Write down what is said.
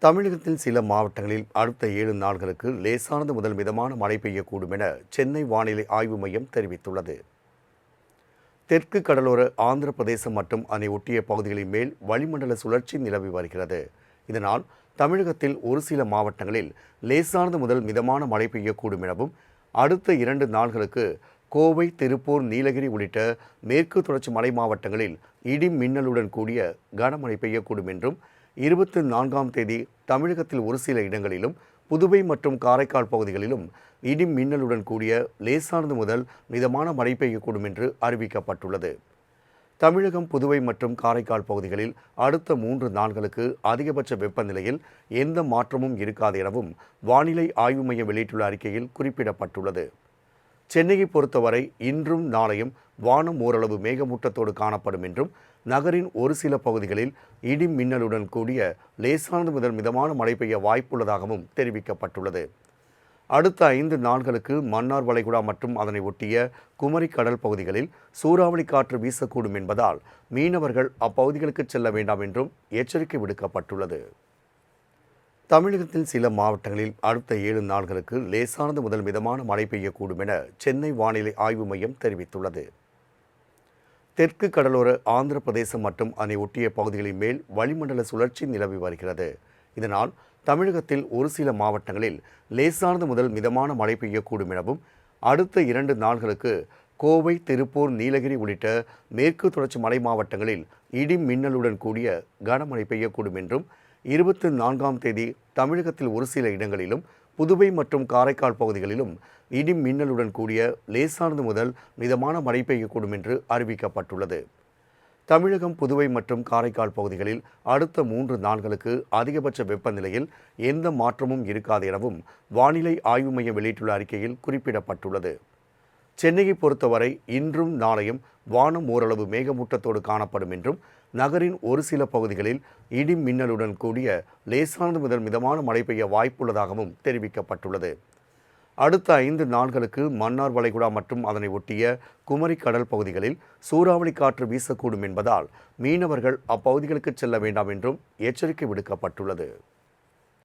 தமிழகத்தில் சில மாவட்டங்களில் அடுத்த 7 நாட்களுக்கு லேசானது முதல் மிதமான மழை பெய்யக்கூடும் என சென்னை வானிலை ஆய்வு மையம் தெரிவித்துள்ளது. தெற்கு கடலோர ஆந்திர பிரதேசம் மற்றும் அதனை ஒட்டிய பகுதிகளின் மேல் வளிமண்டல சுழற்சி நிலவி வருகிறது. இதனால் தமிழகத்தில் ஒரு சில மாவட்டங்களில் லேசானது முதல் மிதமான மழை பெய்யக்கூடும் எனவும், அடுத்த 2 நாட்களுக்கு கோவை, திருப்பூர், நீலகிரி உள்ளிட்ட மேற்கு தொடர்ச்சி மலை மாவட்டங்களில் இடி மின்னலுடன் கூடிய கனமழை பெய்யக்கூடும் என்றும், 24ஆம் தேதி தமிழகத்தில் ஒரு சில இடங்களிலும், புதுவை மற்றும் காரைக்கால் பகுதிகளிலும் இடி மின்னலுடன் கூடிய லேசானது முதல் மிதமான மழை பெய்யக்கூடும் என்று அறிவிக்கப்பட்டுள்ளது. தமிழகம், புதுவை மற்றும் காரைக்கால் பகுதிகளில் அடுத்த 3 நாட்களுக்கு அதிகபட்ச வெப்பநிலையில் எந்த மாற்றமும் இருக்காது எனவும் வானிலை ஆய்வு மையம் வெளியிட்டுள்ள அறிக்கையில் குறிப்பிடப்பட்டுள்ளது. சென்னையை பொறுத்தவரை இன்றும் நாளையும் வானம் ஓரளவு மேகமூட்டத்தோடு காணப்படும் என்றும், நகரின் ஒரு சில பகுதிகளில் இடி மின்னலுடன் கூடிய லேசானது முதல் மிதமான மழை பெய்ய வாய்ப்புள்ளதாகவும் தெரிவிக்கப்பட்டுள்ளது. அடுத்த 5 நாட்களுக்கு மன்னார் வளைகுடா மற்றும் அதனை ஒட்டிய குமரி கடல் பகுதிகளில் சூறாவளி காற்று வீசக்கூடும் என்பதால் மீனவர்கள் அப்பகுதிகளுக்கு செல்ல வேண்டாம் என்றும் எச்சரிக்கை விடுக்கப்பட்டுள்ளது. தமிழகத்தில் சில மாவட்டங்களில் அடுத்த 7 நாட்களுக்கு லேசானது முதல் மிதமான மழை பெய்யக்கூடும் என சென்னை வானிலை ஆய்வு மையம் தெரிவித்துள்ளது. தெற்கு கடலோர ஆந்திர பிரதேசம் மற்றும் அதனை ஒட்டிய பகுதிகளின் மேல் வளிமண்டல சுழற்சி நிலவி வருகிறது. இதனால் தமிழகத்தில் ஒரு சில மாவட்டங்களில் லேசானது முதல் மிதமான மழை பெய்யக்கூடும் எனவும், அடுத்த 2 நாட்களுக்கு கோவை, திருப்பூர், நீலகிரி உள்ளிட்ட மேற்கு தொடர்ச்சி மலை மாவட்டங்களில் இடி மின்னலுடன் கூடிய கனமழை பெய்யக்கூடும் என்றும், 24ஆம் தேதி தமிழகத்தில் ஒரு சில இடங்களிலும், புதுவை மற்றும் காரைக்கால் பகுதிகளிலும் இடி மின்னலுடன் கூடிய லேசானது முதல் மிதமான மழை பெய்யக்கூடும் என்று அறிவிக்கப்பட்டுள்ளது. தமிழகம், புதுவை மற்றும் காரைக்கால் பகுதிகளில் அடுத்த 3 நாட்களுக்கு அதிகபட்ச வெப்பநிலையில் எந்த மாற்றமும் இருக்காது எனவும் வானிலை ஆய்வு மையம் வெளியிட்டுள்ள அறிக்கையில் குறிப்பிடப்பட்டுள்ளது. சென்னையை பொறுத்தவரை இன்றும் நாளையும் வானம் ஓரளவு மேகமூட்டத்தோடு காணப்படும் என்றும், நகரின் ஒரு சில பகுதிகளில் இடி மின்னலுடன் கூடிய லேசானது முதல் மிதமான மழை பெய்ய வாய்ப்புள்ளதாகவும் தெரிவிக்கப்பட்டுள்ளது. அடுத்த 5 நாட்களுக்கு மன்னார் வளைகுடா மற்றும் அதனை ஒட்டிய குமரி கடல் பகுதிகளில் சூறாவளி காற்று வீசக்கூடும் என்பதால் மீனவர்கள் அப்பகுதிகளுக்கு செல்ல வேண்டாம் என்றும் எச்சரிக்கை விடுக்கப்பட்டுள்ளது.